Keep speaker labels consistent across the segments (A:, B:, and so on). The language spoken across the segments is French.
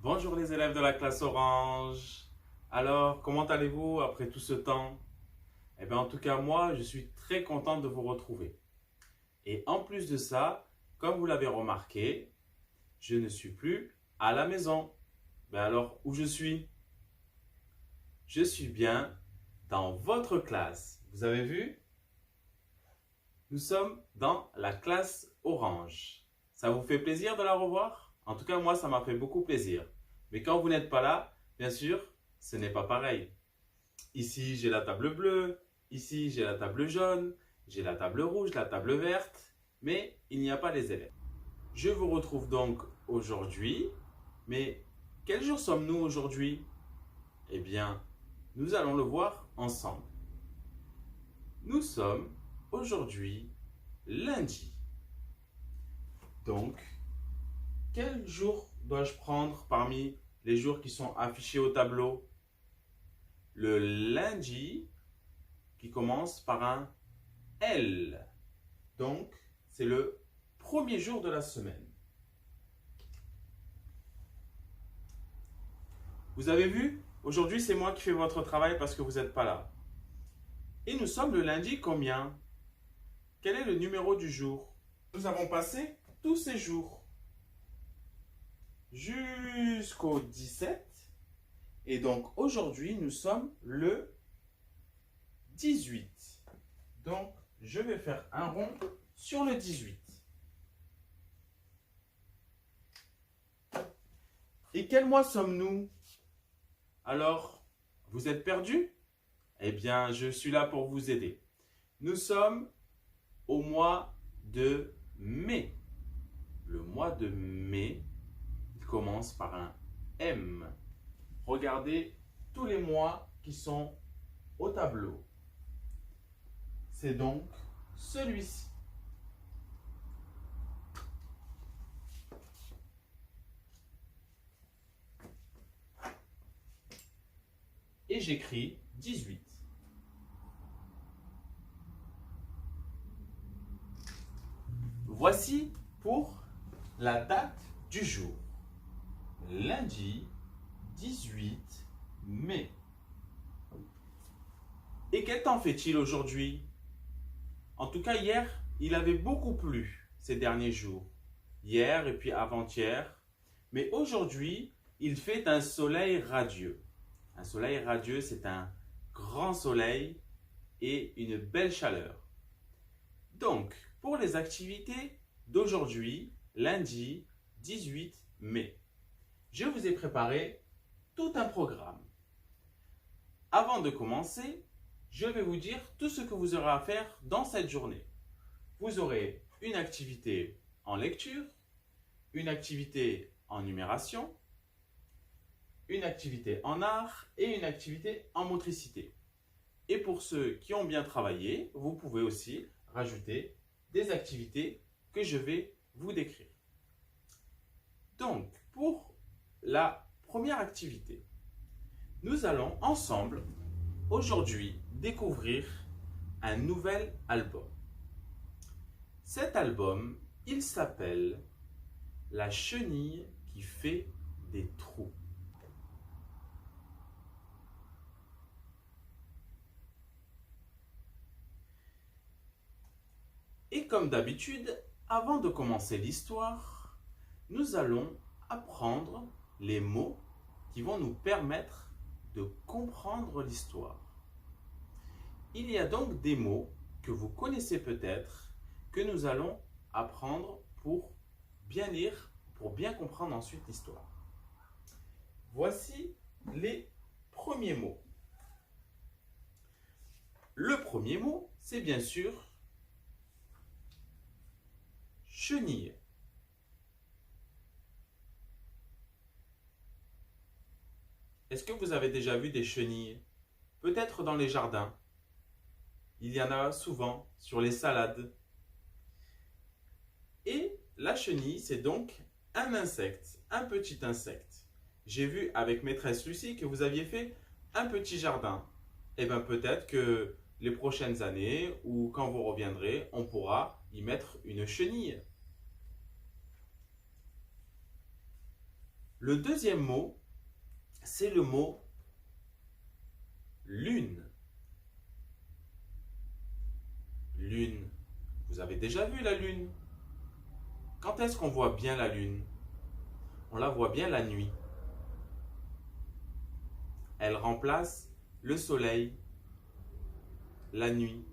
A: Bonjour les élèves de la classe Orange. Alors, comment allez-vous après tout ce temps? Eh bien, en tout cas, moi, je suis très content de vous retrouver. Et en plus de ça, comme vous l'avez remarqué, je ne suis plus à la maison. Ben alors, où je suis? Je suis bien dans votre classe. Vous avez vu? Nous sommes dans la classe Orange. Ça vous fait plaisir de la revoir? En tout cas, moi, ça m'a fait beaucoup plaisir. Mais quand vous n'êtes pas là, bien sûr, ce n'est pas pareil. Ici, j'ai la table bleue. Ici, j'ai la table jaune. J'ai la table rouge, la table verte. Mais il n'y a pas les élèves. Je vous retrouve donc aujourd'hui. Mais quel jour sommes-nous aujourd'hui? Eh bien, nous allons le voir ensemble. Nous sommes aujourd'hui lundi. Donc, quel jour dois-je prendre parmi les jours qui sont affichés au tableau? Le lundi qui commence par un L. Donc, c'est le premier jour de la semaine. Vous avez vu? Aujourd'hui, c'est moi qui fais votre travail parce que vous n'êtes pas là. Et nous sommes le lundi combien? Quel est le numéro du jour? Nous avons passé tous ces jours jusqu'au 17. Et donc, aujourd'hui, nous sommes le 18. Donc, je vais faire un rond sur le 18. Et quel mois sommes-nous? Alors, vous êtes perdus? Eh bien, je suis là pour vous aider. Nous sommes au mois de mai. Le mois de mai, il commence par un M. Regardez tous les mois qui sont au tableau. C'est donc celui-ci. Et j'écris 18. Voici pour la date du jour. Lundi 18 mai. Et quel temps fait-il aujourd'hui? En tout cas, hier, il avait beaucoup plu ces derniers jours. Hier et puis avant-hier. Mais aujourd'hui, il fait un soleil radieux. Un soleil radieux, c'est un grand soleil et une belle chaleur. Donc, pour les activités d'aujourd'hui, lundi 18 mai, je vous ai préparé tout un programme. Avant de commencer, je vais vous dire tout ce que vous aurez à faire dans cette journée. Vous aurez une activité en lecture, une activité en numération, une activité en art et une activité en motricité. Et pour ceux qui ont bien travaillé, vous pouvez aussi rajouter des activités que je vais vous décrire. Donc, pour la première activité, nous allons ensemble aujourd'hui découvrir un nouvel album. Cet album, il s'appelle La chenille qui fait des trous. Et comme d'habitude, avant de commencer l'histoire, nous allons apprendre les mots qui vont nous permettre de comprendre l'histoire. Il y a donc des mots que vous connaissez peut-être, que nous allons apprendre pour bien lire, pour bien comprendre ensuite l'histoire. Voici les premiers mots. Le premier mot, c'est bien sûr chenille. Est-ce que vous avez déjà vu des chenilles? Peut-être dans les jardins. Il y en a souvent sur les salades. Et la chenille, c'est donc un insecte, un petit insecte. J'ai vu avec maîtresse Lucie que vous aviez fait un petit jardin. Et bien peut-être que les prochaines années ou quand vous reviendrez, on pourra y mettre une chenille. Le deuxième mot, c'est le mot lune. Lune. Vous avez déjà vu la lune? Quand est-ce qu'on voit bien la lune? On la voit bien la nuit. Elle remplace le soleil la nuit.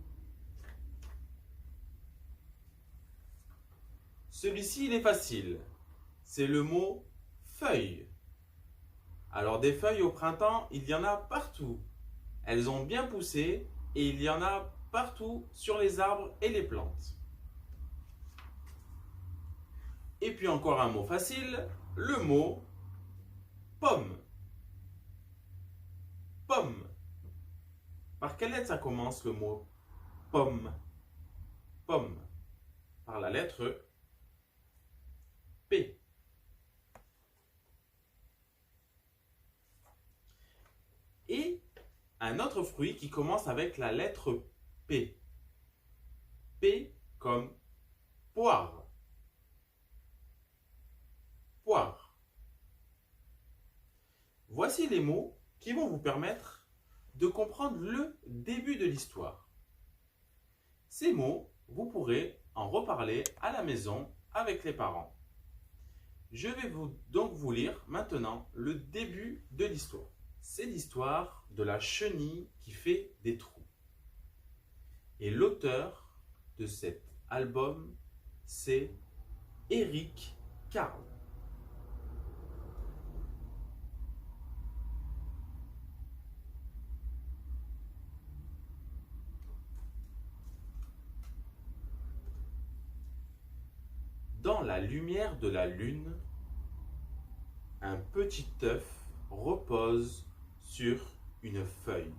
A: Celui-ci, il est facile. C'est le mot feuille. Alors des feuilles au printemps, il y en a partout. Elles ont bien poussé et il y en a partout sur les arbres et les plantes. Et puis encore un mot facile, le mot pomme. Pomme. Par quelle lettre ça commence le mot pomme? Pomme. Par la lettre P. Et un autre fruit qui commence avec la lettre P. P comme poire. Poire. Voici les mots qui vont vous permettre de comprendre le début de l'histoire. Ces mots, vous pourrez en reparler à la maison avec les parents. Je vais donc vous lire maintenant le début de l'histoire. C'est l'histoire de la chenille qui fait des trous. Et l'auteur de cet album, c'est Eric Carle. Dans la lumière de la lune, un petit œuf repose sur une feuille.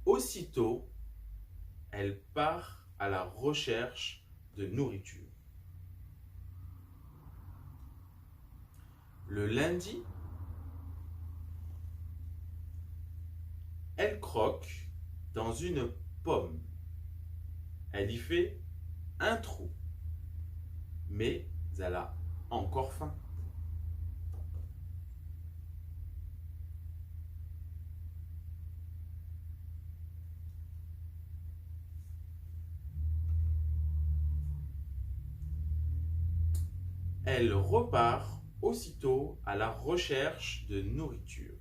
A: Aussitôt, elle part à la recherche de nourriture. Le lundi, elle croque dans une pomme. Elle y fait un trou, mais elle a encore faim. Elle repart aussitôt à la recherche de nourriture.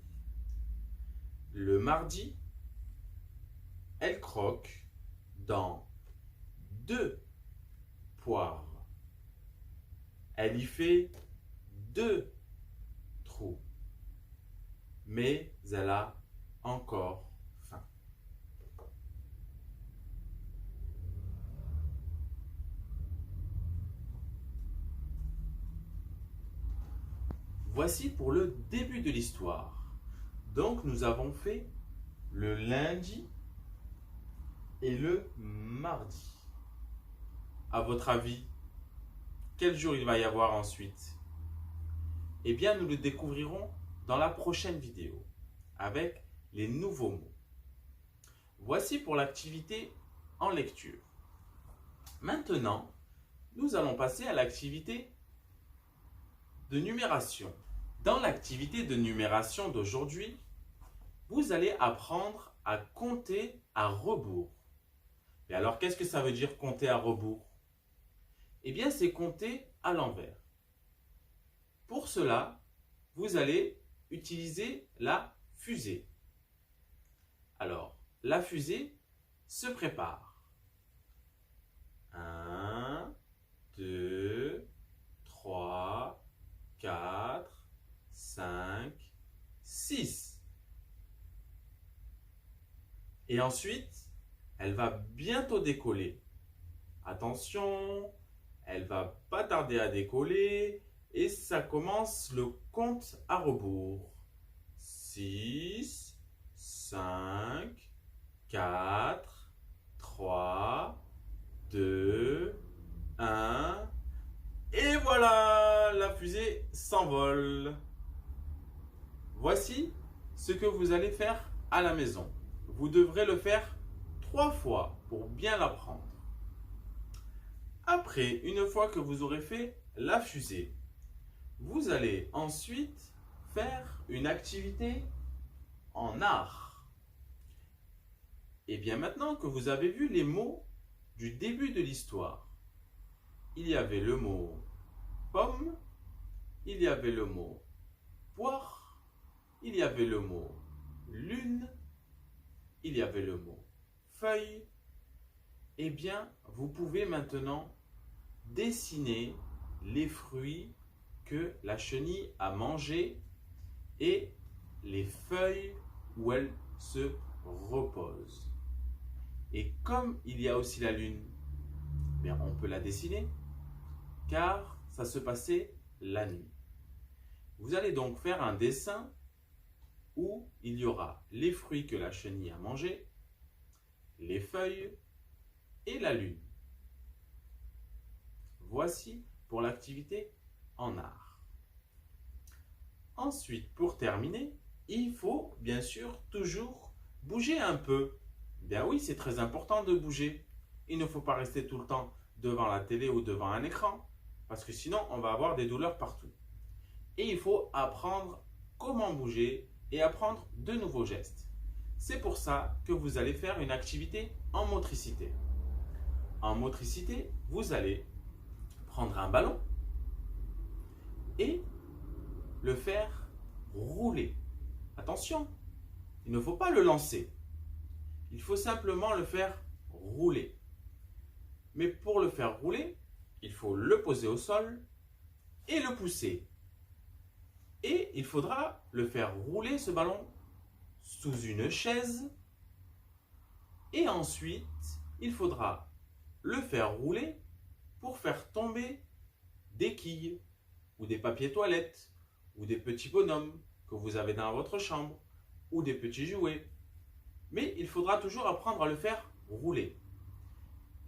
A: Le mardi, elle croque dans 2 poires. Elle y fait 2 trous, mais elle a encore faim. Voici pour le début de l'histoire. Donc nous avons fait le lundi et le mardi. À votre avis, quel jour il va y avoir ensuite? Eh bien, nous le découvrirons dans la prochaine vidéo avec les nouveaux mots. Voici pour l'activité en lecture. Maintenant, nous allons passer à l'activité de numération. Dans l'activité de numération d'aujourd'hui, vous allez apprendre à compter à rebours. Et alors, qu'est-ce que ça veut dire compter à rebours? Eh bien, c'est compter à l'envers. Pour cela, vous allez utiliser la fusée. Alors, la fusée se prépare. 1, 2, 3, 4, 5, 6. Et ensuite, elle va bientôt décoller. Attention, elle va pas tarder à décoller et ça commence le compte à rebours. 6, 5, 4, 3, 2, 1. Et voilà, la fusée s'envole. Voici ce que vous allez faire à la maison. Vous devrez le faire 3 fois pour bien l'apprendre. Après, une fois que vous aurez fait la fusée, vous allez ensuite faire une activité en art. Et bien maintenant que vous avez vu les mots du début de l'histoire, il y avait le mot pomme, il y avait le mot poire, il y avait le mot lune, il y avait le mot feuille. Eh bien, vous pouvez maintenant dessiner les fruits que la chenille a mangés et les feuilles où elle se repose. Et comme il y a aussi la lune, bien on peut la dessiner car ça se passait la nuit. Vous allez donc faire un dessin où il y aura les fruits que la chenille a mangés, les feuilles et la lune. Voici pour l'activité en art. Ensuite, pour terminer, il faut bien sûr toujours bouger un peu. Bien oui, c'est très important de bouger. Il ne faut pas rester tout le temps devant la télé ou devant un écran, parce que sinon on va avoir des douleurs partout. Et il faut apprendre comment bouger et apprendre de nouveaux gestes. C'est pour ça que vous allez faire une activité en motricité. En motricité, vous allez prendre un ballon et le faire rouler. Attention, il ne faut pas le lancer. Il faut simplement le faire rouler. Mais pour le faire rouler, il faut le poser au sol et le pousser. Et il faudra le faire rouler ce ballon sous une chaise. Et ensuite, il faudra le faire rouler pour faire tomber des quilles ou des papiers toilettes ou des petits bonhommes que vous avez dans votre chambre ou des petits jouets. Mais il faudra toujours apprendre à le faire rouler.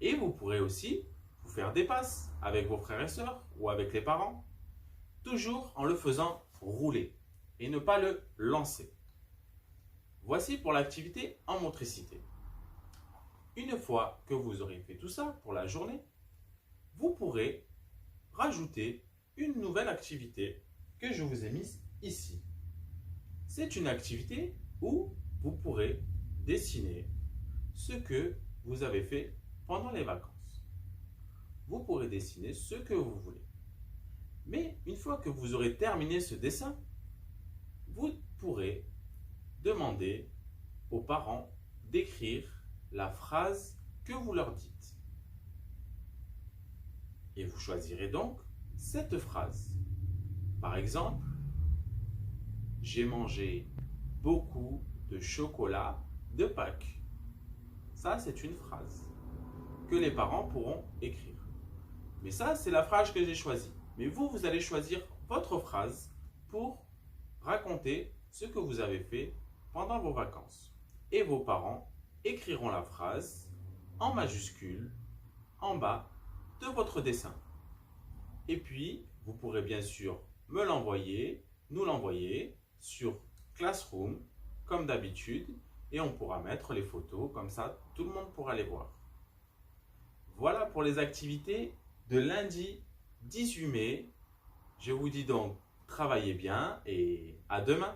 A: Et vous pourrez aussi vous faire des passes avec vos frères et sœurs ou avec les parents, toujours en le faisant rouler et ne pas le lancer. Voici pour l'activité en motricité. Une fois que vous aurez fait tout ça pour la journée, vous pourrez rajouter une nouvelle activité que je vous ai mise ici. C'est une activité où vous pourrez dessiner ce que vous avez fait pendant les vacances. Vous pourrez dessiner ce que vous voulez. Mais une fois que vous aurez terminé ce dessin, vous pourrez demander aux parents d'écrire la phrase que vous leur dites. Et vous choisirez donc cette phrase. Par exemple, j'ai mangé beaucoup de chocolat de Pâques. Ça, c'est une phrase que les parents pourront écrire. Mais ça, c'est la phrase que j'ai choisie. Mais vous, vous allez choisir votre phrase pour raconter ce que vous avez fait pendant vos vacances. Et vos parents écriront la phrase en majuscule en bas de votre dessin. Et puis, vous pourrez bien sûr me l'envoyer, nous l'envoyer sur Classroom, comme d'habitude, et on pourra mettre les photos, comme ça tout le monde pourra les voir. Voilà pour les activités de lundi 18 mai. Je vous dis donc, travaillez bien et à demain.